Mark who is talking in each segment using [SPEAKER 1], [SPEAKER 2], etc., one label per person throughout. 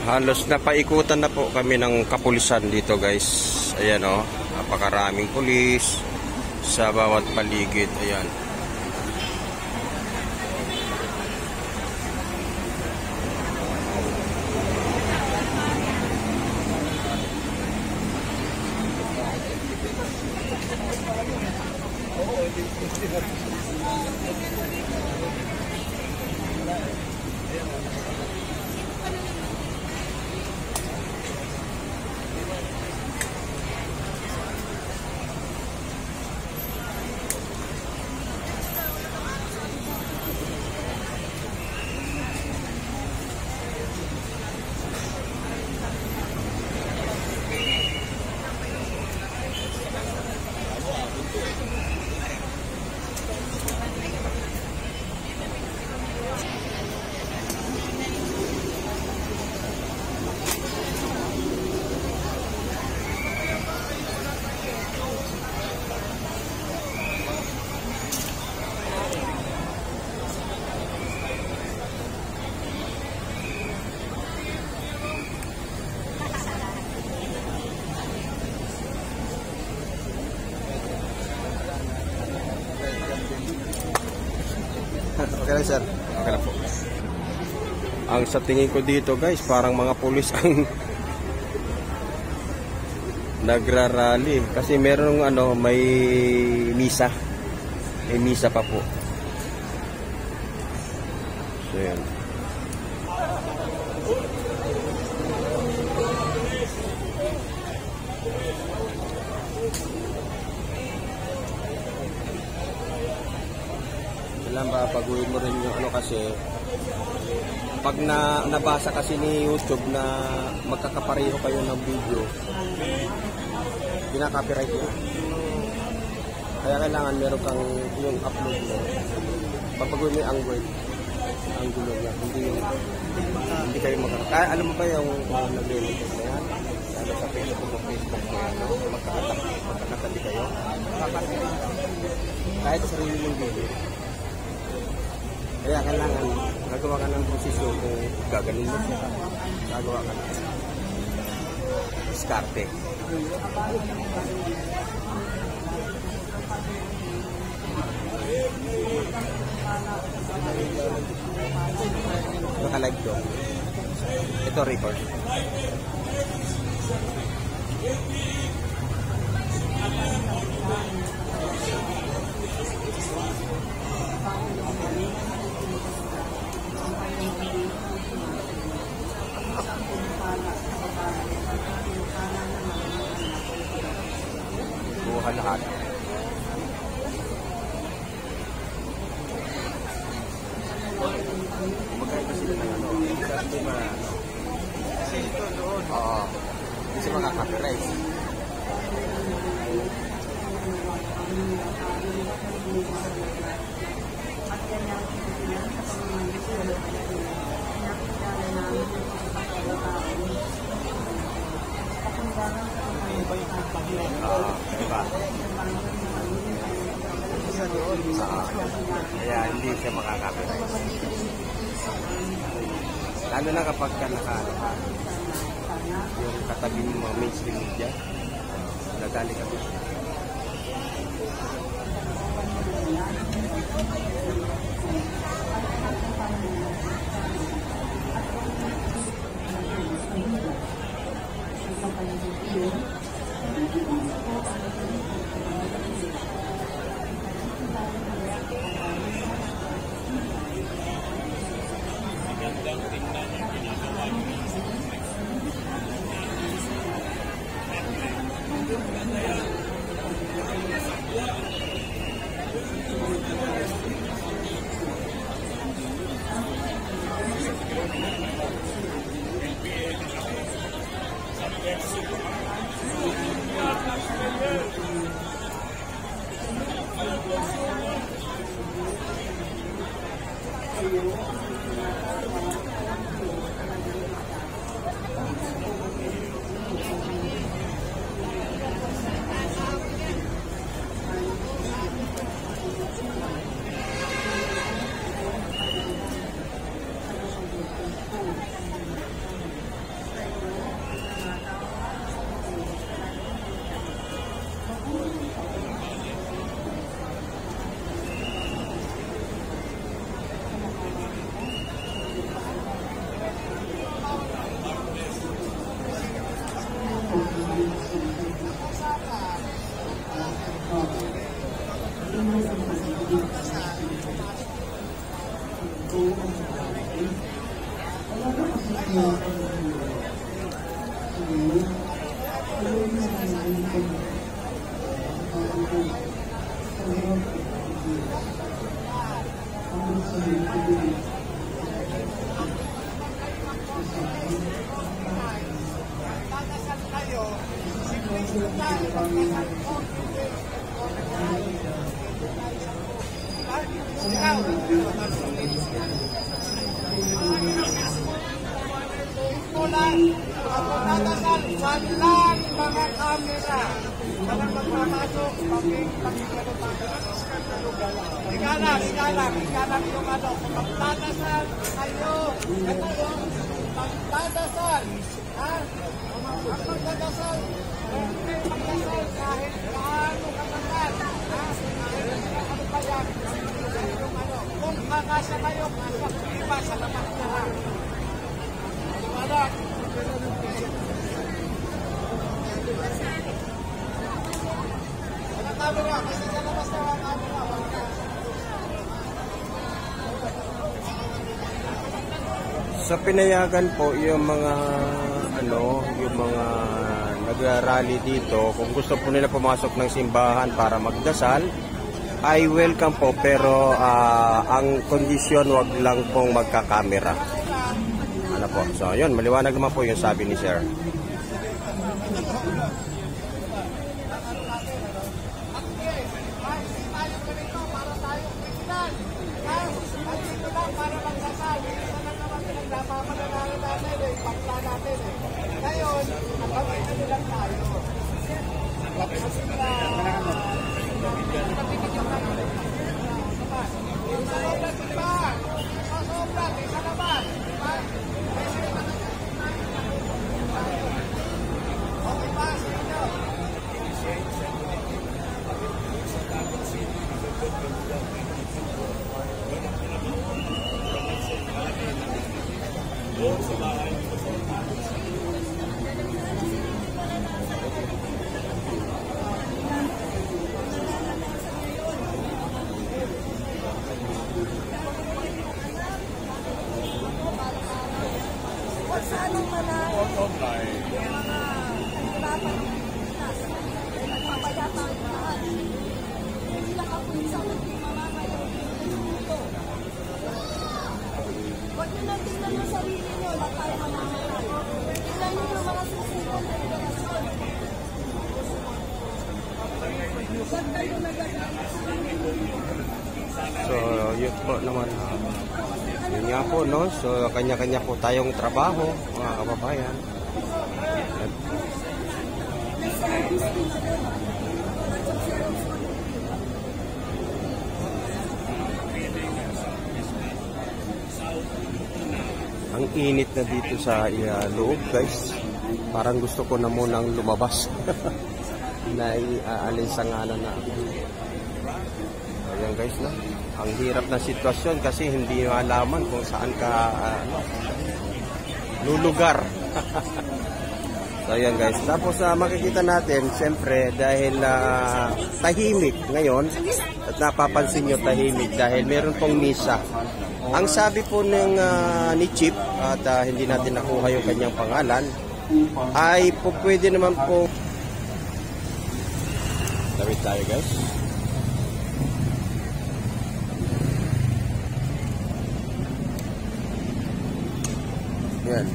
[SPEAKER 1] Halos napaikutan na po kami ng kapulisan dito guys. Ayan o, napakaraming pulis sa bawat paligid. Ayan. Okay lang sir. Okay lang po. Ang sa tingin ko dito guys, parang mga pulis ang nagrarally. Kasi merong may misa. May misa pa po. So yan. Alam ba, baguhin mo rin yung kasi pag nabasa kasi ni YouTube na magkakapareho kayo ng video, pinaka-copyright yun. Kaya kailangan meron kang yung upload mo. Papaguhin mo yung angulo niya. Hindi kayo magkakaroon. Alam mo ba yung nag-relate na yan? Ano sa Facebook mo yan, magkakatabi kayo. Kahit sarili mong video. Kaya kailangan gagawa ka ng prosesyo kung gaganin mo siya. Gagawa ka ng diskarte. Naka-live to. Ito record. Bukan lahat. Magkaiba sila ng kasi ito doon. Oo. Hindi siya makaka-copyright. Diba? Kaya hindi siya makaka-copyright. Lalo na kapag ka yung katabi ng mga mainstream media, nagali ka doon.
[SPEAKER 2] Sanlang mga kamera para magpapasok ikalang yung ano, magdadasal kayo. Ito yung magdadasal. Ang magdadasal, hindi magdasal kahit gaano katagal. Ano pa yan? Kung kakasya kayo, iba sa lamat na lang. Wala.
[SPEAKER 1] Sa pinayagan po yung mga yung mga nagrarally dito, kung gusto po nila pumasok ng simbahan para magdasal, ay welcome po, pero ang kondisyon wag lang pong magkakamera. Ano po? So yun, maliwanag naman po yung sabi ni Sir.
[SPEAKER 2] Ngayon, nakapagpapalala lang tayo.
[SPEAKER 3] Huwag nyo na tingnan yung sarili nyo, lang tayo mamamatay. Tingnan nyo yung mga susunod na relasyon. Huwag tayo nagagamit sa
[SPEAKER 1] So, yun po naman. Yun nga po, no? So, kanya-kanya po tayong trabaho, mga kababayan. Ang init na dito sa loob, guys. Parang gusto ko na munang lumabas. Naiaalinsanganan na ako. Ayan guys, no? Ang hirap na sitwasyon kasi hindi malaman kung saan ka lulugar. So ayan guys. Tapos makikita natin, siyempre, dahil tahimik ngayon, at napapansin nyo tahimik dahil meron pong misa. Ang sabi po ng ni Chief, at hindi natin nakuha yung kanyang pangalan, ay po pwede naman po. Tawid tayo guys. Yan.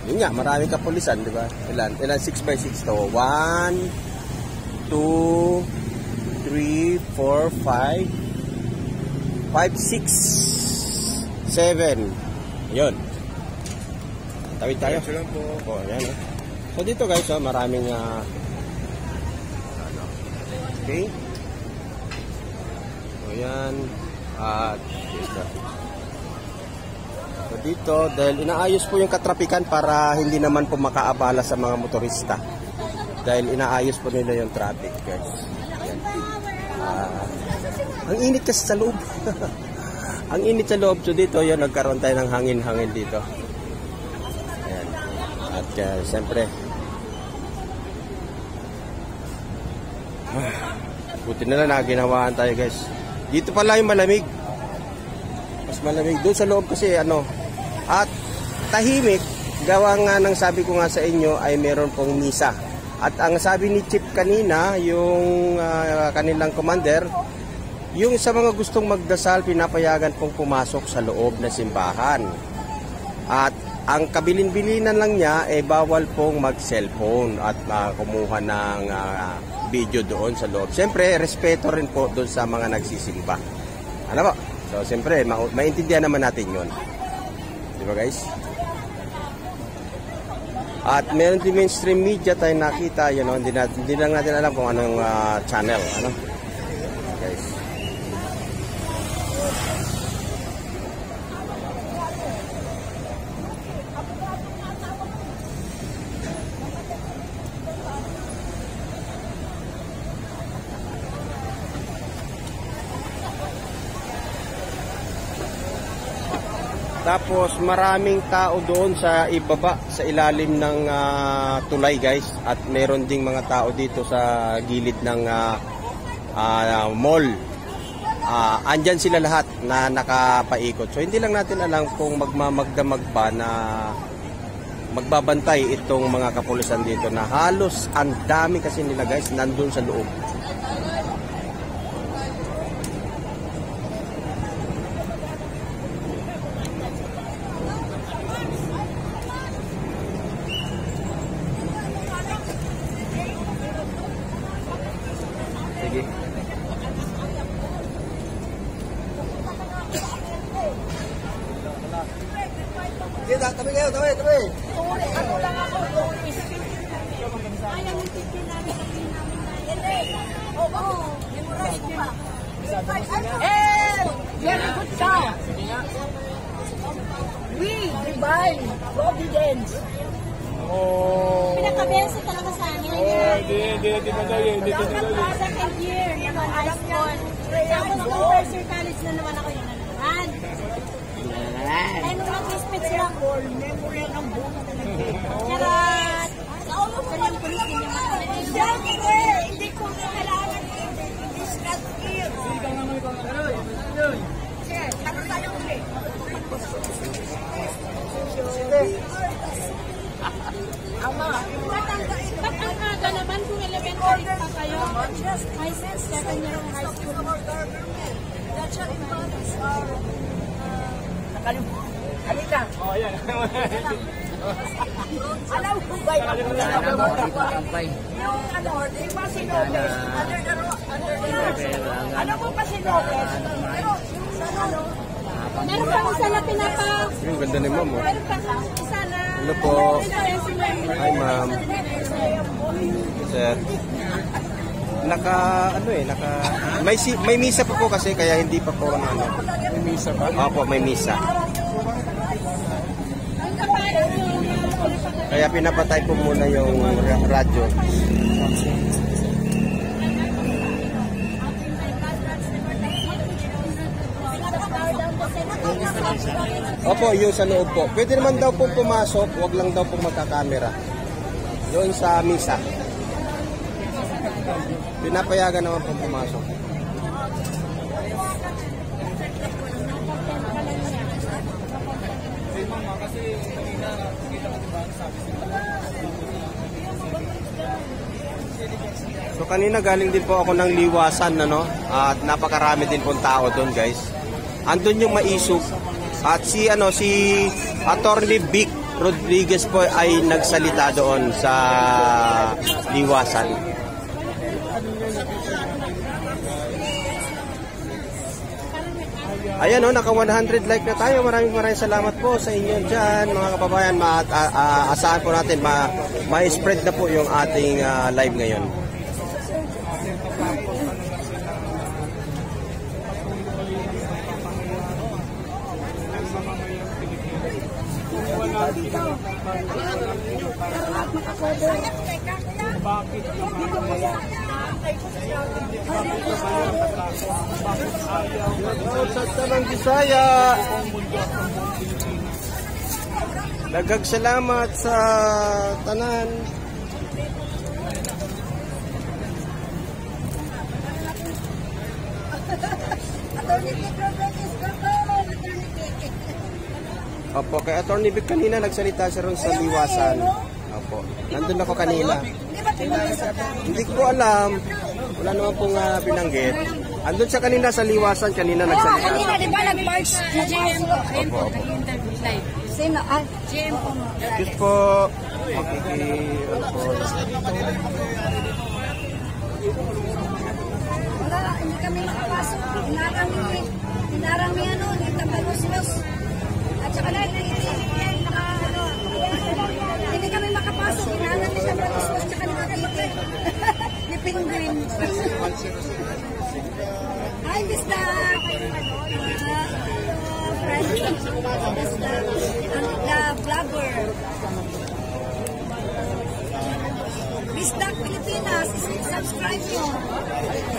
[SPEAKER 1] Yun nga, maraming kapulisan, di ba? Ilan 6x6 to. 1, 2, 3, 4, 5, 6, 7. Yun. Tawid tayo. Oh, yan, eh. So dito guys, maraming okay. So yan. At so dito, dahil inaayos po yung katrapikan para hindi naman po makaabala sa mga motorista. Dahil inaayos po nila yung traffic guys. Yan. Ang init kasi sa loob. Ang init sa loob. So dito, yun, nagkaroon tayo ng hangin-hangin dito. Ayan. At siyempre, buti na lang ginawaan tayo guys. Dito pala yung malamig. Mas malamig. Doon sa loob kasi At tahimik, gawa nga ng sabi ko nga sa inyo ay meron pong misa. At ang sabi ni Chief kanina, yung kanilang commander, yung sa mga gustong magdasal, pinapayagan pong pumasok sa loob ng simbahan. At ang kabilin-bilinan lang niya, bawal pong mag-cellphone at kumuha ng video doon sa loob. Siyempre, respeto rin po doon sa mga nagsisimba. Ano po? So, siyempre, maintindihan naman natin yun. Di ba guys? At meron din mainstream media tayo nakita, you know, hindi lang natin alam kung anong channel, ano? Guys. Tapos maraming tao doon sa ibaba, sa ilalim ng tulay guys. At meron ding mga tao dito sa gilid ng mall. Andyan sila lahat na nakapaikot. So hindi lang natin alam kung magmamagdamag pa na magbabantay itong mga kapulisan dito na halos ang dami kasi nila guys nandun sa loob. Sige. Sige, tabi kayo, tabi.
[SPEAKER 3] Ano lang ako, ayaw yung tikin namin. Hindi. Oo. Memorize ko pa. Very good job. We divine providence. Pinakabesa talaga sa amin.
[SPEAKER 2] Hindi madali.
[SPEAKER 3] Second year naman high school. Tapos nung first year college na naman ako yun na naman. Ay, nung nag-speech lang.
[SPEAKER 2] Memory ng buong
[SPEAKER 3] Charat! Sa ulo ko lang pulis din yung mga hindi ko na kailangan i-discuss here. Sige, tapos tayo ulit. Ama, ba't ang aga naman kung elementary pa kayo? High school, second year of high school. That's your importance.
[SPEAKER 2] Halika. Oh, yan. Alam ko ba yung ano, di ba si Lopez? Ano mo pa si Lopez?
[SPEAKER 3] Meron pa isa na
[SPEAKER 1] Yung ganda ni ma'am.
[SPEAKER 3] Meron pa isa na...
[SPEAKER 1] Hello po. Hi ma'am. Sir. May misa pa po kasi kaya hindi pa po ano.
[SPEAKER 2] May misa ba?
[SPEAKER 1] Opo, may misa. Kaya pinapatay po muna yung radyo. Opo, yung sa loob po. Pwede naman daw po pumasok, wag lang daw po magkakamera. Doon sa misa. Pinapayagan naman po pumasok. So kanina galing din po ako ng Liwasan, ano? At napakarami din pong tao doon, guys. Andun yung maisog. At si Attorney Vic Rodriguez po ay nagsalita doon sa Liwasan. Ayan naka 100 like na tayo. Maraming salamat po sa inyo dyan, mga kababayan. Asahan po natin ma-spread na po yung ating live ngayon. Sa Tanang Bisaya, daghang salamat sa tanan. Opo, kay Attorney Vic kanina nagsalita siya ron sa liwasan. Opo, nandun ako kanina.
[SPEAKER 2] Hindi ba pinag-isa ka?
[SPEAKER 1] Hindi ko alam. Wala naman pong binanggit. Andun siya kanina sa liwasan, kanina
[SPEAKER 2] Oo,
[SPEAKER 1] nagsalita.
[SPEAKER 2] kanina di ba nag-march?
[SPEAKER 3] GM po. Ayun po,
[SPEAKER 1] Opo.
[SPEAKER 3] nag-interview live.
[SPEAKER 2] Sino? Ah,
[SPEAKER 3] GM po.
[SPEAKER 1] Excuse po. Ano po.
[SPEAKER 2] wala, hindi kami makapasok. Inarang ni ano, ni Tambalos-los. At saka na, hindi kami makapasok. Inarang ni Tambalos-los, tsaka ni Matiti. Ni Penguin. Hi, Mr. The vlogger. Miss Duck Pilipinas, subscribe nyo.